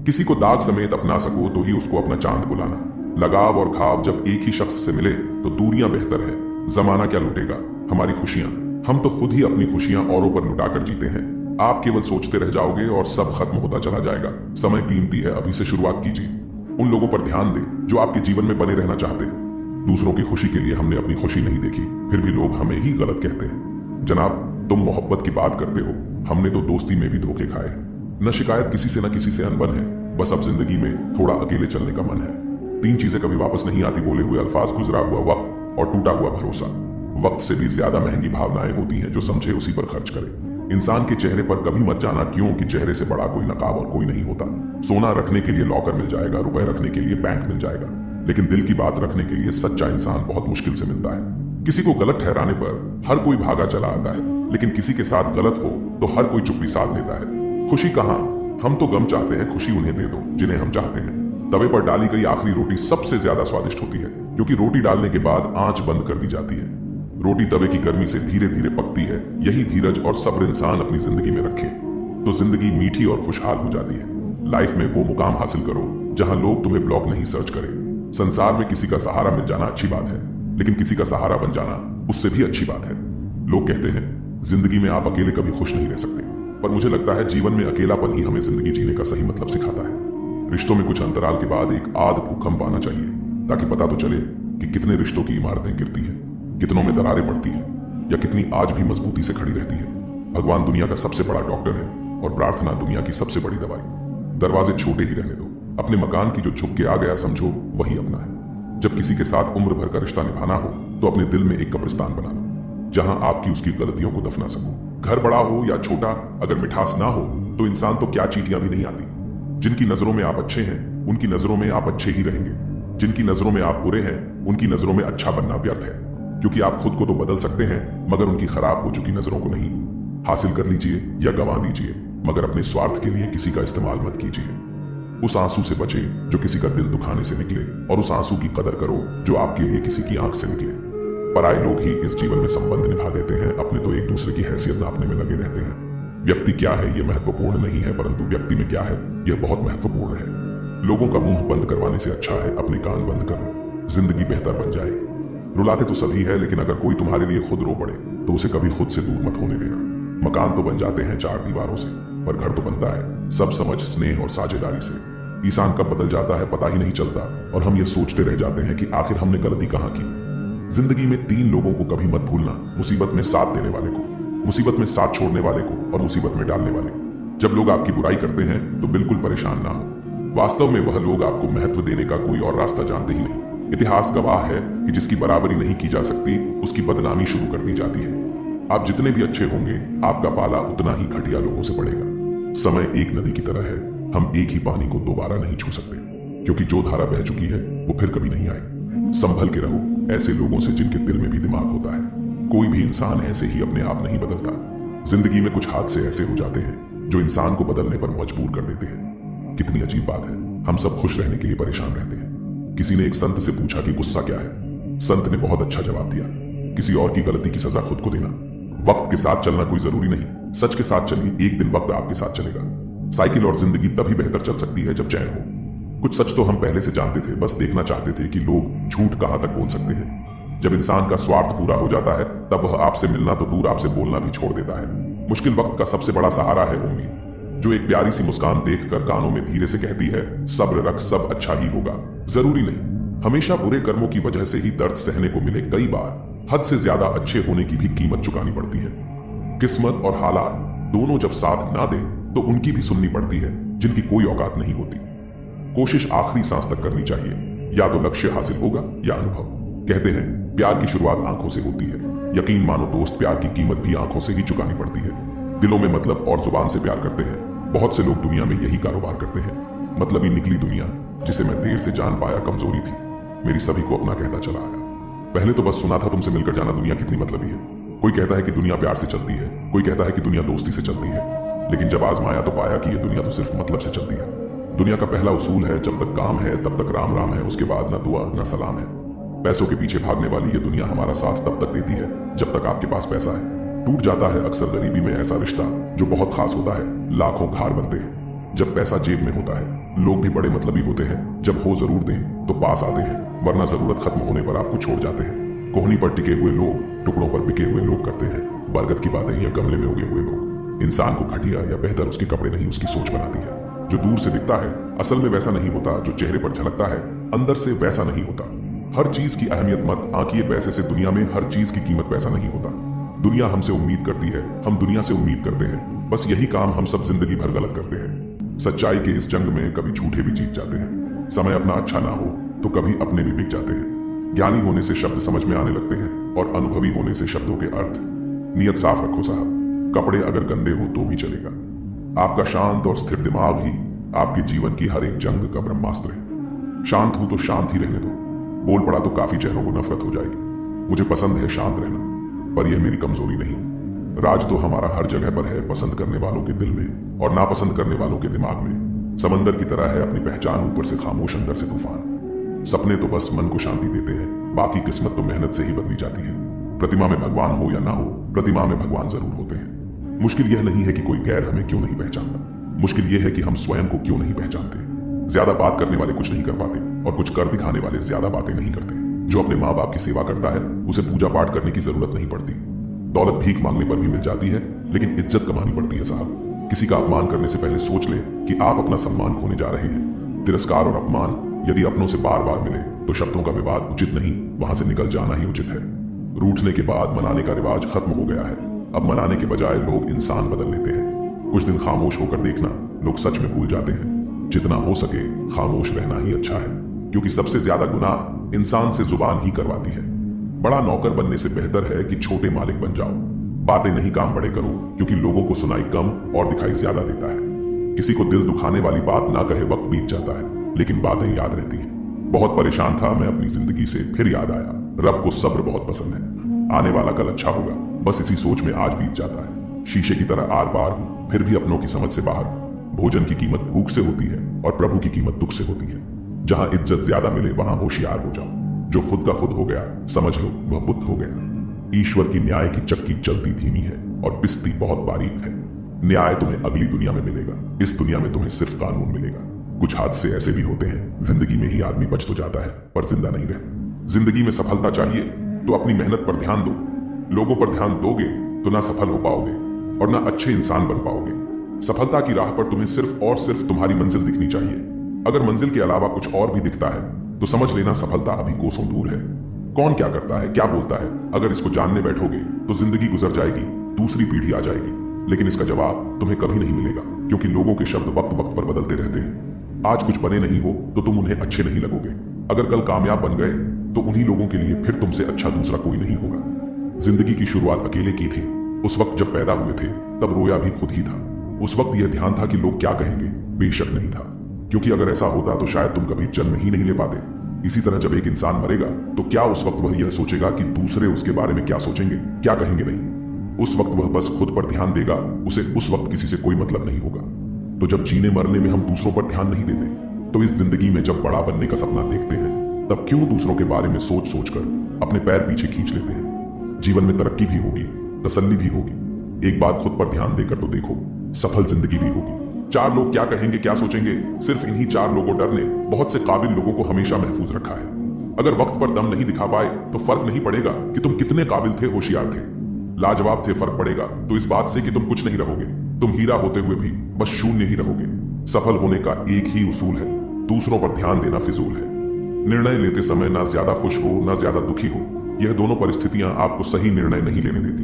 किसी को दाग समेत अपना सको तो ही उसको अपना चांद बुलाना। लगाव और घाव जब एक ही शख्स से मिले तो दूरियां बेहतर है। जमाना क्या लुटेगा हमारी खुशियां, हम तो खुद ही अपनी खुशियां औरों पर लुटाकर जीते हैं। आप केवल सोचते रह जाओगे और सब खत्म होता चला जाएगा। समय कीमती है, अभी से शुरुआत कीजिए। उन लोगों पर ध्यान दें जो आपके जीवन में बने रहना चाहते हैं। दूसरों की खुशी के लिए हमने अपनी खुशी नहीं देखी, फिर भी लोग हमें ही गलत कहते हैं। जनाब, तुम मोहब्बत की बात करते हो, हमने तो दोस्ती में भी धोखे खाए। न शिकायत किसी से न किसी से अनबन है, बस अब जिंदगी में थोड़ा अकेले चलने का मन है। 3 चीजें कभी वापस नहीं आती, बोले हुए अल्फाज, गुजरा हुआ वक्त और टूटा हुआ भरोसा। वक्त से भी ज्यादा महंगी भावनाएं होती हैं, जो समझे उसी पर खर्च करे। इंसान के चेहरे पर कभी मत जाना, क्यों कि चेहरे से बड़ा कोई नकाब और कोई नहीं होता। सोना रखने के लिए लॉकर मिल जाएगा, रुपए रखने के लिए बैंक मिल जाएगा, लेकिन दिल की बात रखने के लिए सच्चा इंसान बहुत मुश्किल से मिलता है। किसी को गलत ठहराने पर हर कोई भागा चला आता है, लेकिन किसी के साथ गलत हो तो हर कोई चुप्पी साध लेता है। खुशी कहाँ, हम तो गम चाहते हैं, खुशी उन्हें दे दो जिन्हें हम चाहते हैं। तवे पर डाली गई आखिरी रोटी सबसे ज्यादा स्वादिष्ट होती है, क्योंकि रोटी डालने के बाद आंच बंद कर दी जाती है। रोटी तवे की गर्मी से धीरे धीरे पकती है। यही धीरज और सब्र इंसान अपनी जिंदगी में रखे तो जिंदगी मीठी और खुशहाल हो जाती है। लाइफ में वो मुकाम हासिल करो जहां लोग तुम्हें ब्लॉक नहीं सर्च करें। संसार में किसी का सहारा मिल जाना अच्छी बात है, लेकिन किसी का सहारा बन जाना उससे भी अच्छी बात है। लोग कहते हैं जिंदगी में आप अकेले कभी खुश नहीं रह सकते, पर मुझे लगता है जीवन में अकेलापन ही हमें जिंदगी जीने का सही मतलब सिखाता है। रिश्तों में कुछ अंतराल के बाद एक आध भूकंप आना चाहिए, ताकि पता तो चले कि कितने रिश्तों की इमारतें गिरती हैं, कितनों में दरारें पड़ती हैं, या कितनी आज भी मजबूती से खड़ी रहती है। भगवान दुनिया का सबसे बड़ा डॉक्टर है और प्रार्थना दुनिया की सबसे बड़ी दवाई। दरवाजे छोटे ही रहने दो, अपने मकान की जो झुक के आ गया समझो वही अपना है। जब किसी के साथ उम्र भर का रिश्ता निभाना हो तो अपने दिल में एक कब्रिस्तान बना लो, जहां आपकी उसकी गलतियों को दफना सको। घर बड़ा हो या छोटा, अगर मिठास ना हो तो इंसान तो क्या चींटियां भी नहीं आती। जिनकी नजरों में आप अच्छे हैं उनकी नजरों में आप अच्छे ही रहेंगे। जिनकी नजरों में आप बुरे हैं उनकी नजरों में अच्छा बनना व्यर्थ है, क्योंकि आप खुद को तो बदल सकते हैं मगर उनकी खराब हो चुकी नजरों को नहीं। हासिल कर लीजिए या गंवा दीजिए, मगर अपने स्वार्थ के लिए किसी का इस्तेमाल मत कीजिए। उस आंसू से बचे जो किसी का दिल दुखाने से निकले, और उस आंसू की कदर करो जो आपके लिए किसी की आंख से निकले। पराये लोग ही इस जीवन में संबंध निभा देते हैं, अपने तो एक दूसरे की हैसियत नापने में लगे रहते हैं। व्यक्ति क्या है ये महत्वपूर्ण नहीं है, परंतु व्यक्ति में क्या है यह बहुत महत्वपूर्ण है। लोगों का मुंह बंद करवाने से अच्छा है अपने कान बंद करो, जिंदगी बेहतर बन जाएगी। रुलाते तो सभी है, लेकिन अगर कोई तुम्हारे लिए खुद रो पड़े तो उसे कभी खुद से दूर मत होने देना। मकान तो बन जाते हैं 4 दीवारों से, पर घर तो बनता है सब समझ, स्नेह और साझेदारी से। इंसान कब बदल जाता है पता ही नहीं चलता, और हम ये सोचते रह जाते हैं कि आखिर हमने गलती कहाँ की। जिंदगी में 3 लोगों को कभी मत भूलना, मुसीबत में साथ देने वाले को, मुसीबत में साथ छोड़ने वाले को, और मुसीबत में डालने वाले को। जब लोग आपकी बुराई करते हैं तो बिल्कुल परेशान ना हो। वास्तव में वह लोग आपको महत्व देने का कोई और रास्ता जानते ही नहीं। इतिहास गवाह है कि जिसकी बराबरी नहीं की जा सकती उसकी बदनामी शुरू कर दी जाती है। आप जितने भी अच्छे होंगे आपका पाला उतना ही घटिया लोगों से पड़ेगा। समय एक नदी की तरह है, हम एक ही पानी को दोबारा नहीं छू सकते, क्योंकि जो धारा बह चुकी है वो फिर कभी नहीं आएगी। संभल के रहो ऐसे लोगों से जिनके दिल में भी दिमाग होता है। कोई भी इंसान ऐसे ही अपने आप नहीं बदलता। जिंदगी में कुछ हादसे ऐसे हो जाते हैं जो इंसान को बदलने पर मजबूर कर देते हैं। कितनी अजीब बात है, हम सब खुश रहने के लिए परेशान रहते हैं। किसी ने एक संत से पूछा कि गुस्सा क्या है। संत ने बहुत अच्छा जवाब दिया, किसी और की गलती की सजा खुद को देना। वक्त के साथ चलना कोई जरूरी नहीं, सच के साथ चलिए, एक दिन वक्त आपके साथ चलेगा। साइकिल और जिंदगी तभी बेहतर चल सकती है जब चैन हो। कुछ सच तो हम पहले से जानते थे, बस देखना चाहते थे कि लोग झूठ कहां तक बोल सकते हैं। जब इंसान का स्वार्थ पूरा हो जाता है तब वह आपसे मिलना तो दूर आपसे बोलना भी छोड़ देता है। मुश्किल वक्त का सबसे बड़ा सहारा है उम्मीद, जो एक प्यारी सी मुस्कान देखकर कानों में धीरे से कहती है सब्र रख, सब अच्छा ही होगा। जरूरी नहीं हमेशा बुरे कर्मों की वजह से ही दर्द सहने को मिले, कई बार हद से ज्यादा अच्छे होने की भी कीमत चुकानी पड़ती है। किस्मत और हालात दोनों जब साथ ना दे तो उनकी भी सुननी पड़ती है जिनकी कोई औकात नहीं होती। कोशिश आखिरी सांस तक करनी चाहिए, या तो लक्ष्य हासिल होगा या अनुभव। कहते हैं प्यार की शुरुआत आंखों से होती है। यकीन मानो दोस्त, प्यार की कीमत भी आंखों से ही चुकानी पड़ती है। दिलों में मतलब और जुबान से प्यार करते हैं। बहुत से लोग दुनिया में यही कारोबार करते हैं। मतलबी निकली दुनिया जिसे मैं देर से जान पाया कमजोरी थी, मेरी सभी को अपना कहता चला आया। पहले तो बस सुना था तुमसे मिलकर जाना दुनिया कितनी मतलबी है। कोई कहता है कि दुनिया प्यार से चलती है, कोई कहता है कि दुनिया दोस्ती से चलती है, लेकिन जब आजमाया तो पाया कि यह दुनिया तो सिर्फ मतलब से चलती है। दुनिया का पहला उसूल है जब तक काम है तब तक राम राम है, उसके बाद ना दुआ ना सलाम है। पैसों के पीछे भागने वाली ये दुनिया हमारा साथ तब तक देती है जब तक आपके पास पैसा है। टूट जाता है अक्सर गरीबी में ऐसा रिश्ता जो बहुत खास होता है, लाखों खार बनते हैं। जब पैसा जेब में होता है लोग भी बड़े मतलबी होते हैं, जब हो जरूर दें तो पास आते हैं, वरना जरूरत खत्म होने पर आपको छोड़ जाते हैं। कोहनी पर टिके हुए लोग टुकड़ों पर बिके हुए लोग करते हैं। बरगद की बातें या गमले में उगे हुए लोग। इंसान को घटिया या बेहतर उसके कपड़े नहीं उसकी सोच बनाती है। जो दूर से दिखता है असल में वैसा नहीं होता, जो चेहरे पर झलकता है अंदर से वैसा नहीं होता। हर चीज की अहमियत मत आंकिए पैसे से, दुनिया में हर चीज की कीमत पैसा नहीं होता। दुनिया हमसे उम्मीद करती है, हम दुनिया से उम्मीद करते हैं। बस यही काम हम सब जिंदगी भर गलत करते हैं। सच्चाई के इस जंग में कभी झूठे भी जीत जाते हैं। समय अपना अच्छा ना हो तो कभी अपने भी बिक जाते हैं। ज्ञानी होने से शब्द समझ में आने लगते हैं और अनुभवी होने से शब्दों के अर्थ। नियत साफ रखो साहब, कपड़े अगर गंदे हो तो भी चलेगा। आपका शांत और स्थिर दिमाग ही आपके जीवन की हर एक जंग का ब्रह्मास्त्र है। शांत हूं तो शांत ही रहने दो। बोल पड़ा तो काफी चेहरों को नफरत हो जाएगी। मुझे पसंद है शांत रहना, पर यह मेरी कमजोरी नहीं। राज तो हमारा हर जगह पर है, पसंद करने वालों के दिल में और नापसंद करने वालों के दिमाग में। समंदर की तरह है अपनी पहचान, ऊपर से खामोश अंदर से तूफान। सपने तो बस मन को शांति देते हैं, बाकी किस्मत तो मेहनत से ही बदली जाती है। प्रतिमा में भगवान हो या ना हो, प्रतिमा में भगवान जरूर होते हैं। मुश्किल यह नहीं है कि कोई गैर हमें क्यों नहीं पहचानता, मुश्किल यह है कि हम स्वयं को क्यों नहीं पहचानते। ज्यादा बात करने वाले कुछ नहीं कर पाते और कुछ कर दिखाने वाले ज्यादा बातें नहीं करते। जो अपने माँ बाप की सेवा करता है उसे पूजा पाठ करने की जरूरत नहीं पड़ती। दौलत भीख मांगने पर भी मिल जाती है, लेकिन इज्जत कमानी पड़ती है साहब। किसी का अपमान करने से पहले सोच ले कि आप अपना सम्मान खोने जा रहे हैं। तिरस्कार और अपमान यदि अपनों से बार बार मिले तो शब्दों का विवाद उचित नहीं, वहां से निकल जाना ही उचित है। रूठने के बाद मनाने का रिवाज खत्म हो गया है। अब मनाने के बजाय लोग इंसान बदल लेते हैं। कुछ दिन खामोश होकर देखना, लोग सच में भूल जाते हैं। जितना हो सके खामोश रहना ही अच्छा है, क्योंकि सबसे ज्यादा गुनाह इंसान से जुबान ही करवाती है। बड़ा नौकर बनने से बेहतर है कि छोटे मालिक बन जाओ। बातें नहीं काम बड़े करो, क्योंकि लोगों को सुनाई कम और दिखाई ज्यादा देता है। किसी को दिल दुखाने वाली बात ना कहे वक्त बीत जाता है, लेकिन बातें याद रहती हैं। बहुत परेशान था मैं अपनी जिंदगी से, फिर याद आया रब को सब्र बहुत पसंद है। आने वाला कल अच्छा होगा, बस इसी सोच में आज बीत जाता है। शीशे की तरह आर पार हूं, फिर भी अपनों की समझ से बाहर हूं। भोजन की कीमत भूख से होती है और प्रभु की कीमत दुख से होती है। जहां इज्जत ज्यादा मिले वहां होशियार हो जाओ। जो खुद का खुद हो गया समझ लो वह बुद्ध हो गया। ईश्वर की न्याय की चक्की चलती धीमी है और पिसती बहुत बारीक है। न्याय तुम्हें अगली दुनिया में मिलेगा, इस दुनिया में तुम्हें सिर्फ कानून मिलेगा। कुछ हादसे ऐसे भी होते हैं, जिंदगी में ही आदमी बच तो जाता है पर जिंदा नहीं रहता। जिंदगी में सफलता चाहिए तो अपनी मेहनत पर ध्यान दो। लोगों पर ध्यान दोगे तो ना सफल हो पाओगे और ना अच्छे इंसान बन पाओगे। सफलता की राह पर तुम्हें सिर्फ और सिर्फ तुम्हारी मंजिल दिखनी चाहिए। अगर मंजिल के अलावा कुछ और भी दिखता है तो समझ लेना सफलता अभी कोसों दूर है। कौन क्या करता है, क्या बोलता है, अगर इसको जानने बैठोगे तो जिंदगी गुजर जाएगी, दूसरी पीढ़ी आ जाएगी, लेकिन इसका जवाब तुम्हें कभी नहीं मिलेगा, क्योंकि लोगों के शब्द वक्त वक्त पर बदलते रहते हैं। आज कुछ बने नहीं हो तो तुम उन्हें अच्छे नहीं लगोगे। अगर कल कामयाब बन गए तो उन्हीं लोगों के लिए फिर तुमसे अच्छा दूसरा कोई नहीं होगा। जिंदगी की शुरुआत अकेले की थी। उस वक्त जब पैदा हुए थे तब रोया भी खुद ही था। उस वक्त यह ध्यान था कि लोग क्या कहेंगे, बेशक नहीं था, क्योंकि अगर ऐसा होता तो शायद तुम कभी जन्म ही नहीं ले पाते। इसी तरह जब एक इंसान मरेगा तो क्या उस वक्त वह यह सोचेगा कि दूसरे उसके बारे में क्या सोचेंगे, क्या कहेंगे? नहीं। उस वक्त वह बस खुद पर ध्यान देगा, उसे उस वक्त किसी से कोई मतलब नहीं होगा। तो जब जीने मरने में हम दूसरों पर ध्यान नहीं देते, तो इस जिंदगी में जब बड़ा बनने का सपना देखते हैं, तब क्यों दूसरों के बारे में सोच सोच कर अपने पैर पीछे खींच लेते हैं? जीवन में तरक्की भी होगी, तसल्ली भी होगी। एक बार खुद पर ध्यान देकर तो देखो, सफल जिंदगी भी होगी। चार लोग क्या कहेंगे, क्या सोचेंगे, सिर्फ इन्हीं चार लोगों डर ने बहुत से काबिल लोगों को हमेशा महफूज रखा है। अगर वक्त पर दम नहीं दिखा पाए तो फर्क नहीं पड़ेगा कि तुम कितने काबिल थे, होशियार थे, लाजवाब थे। फर्क पड़ेगा तो इस बात से कि तुम कुछ नहीं रहोगे, तुम हीरा होते हुए भी बस शून्य ही रहोगे। सफल होने का एक ही उसूल है, दूसरों पर ध्यान देना फिजूल है। निर्णय लेते समय ना ज्यादा खुश हो ना ज्यादा दुखी हो, यह दोनों परिस्थितियां आपको सही निर्णय नहीं लेने देती।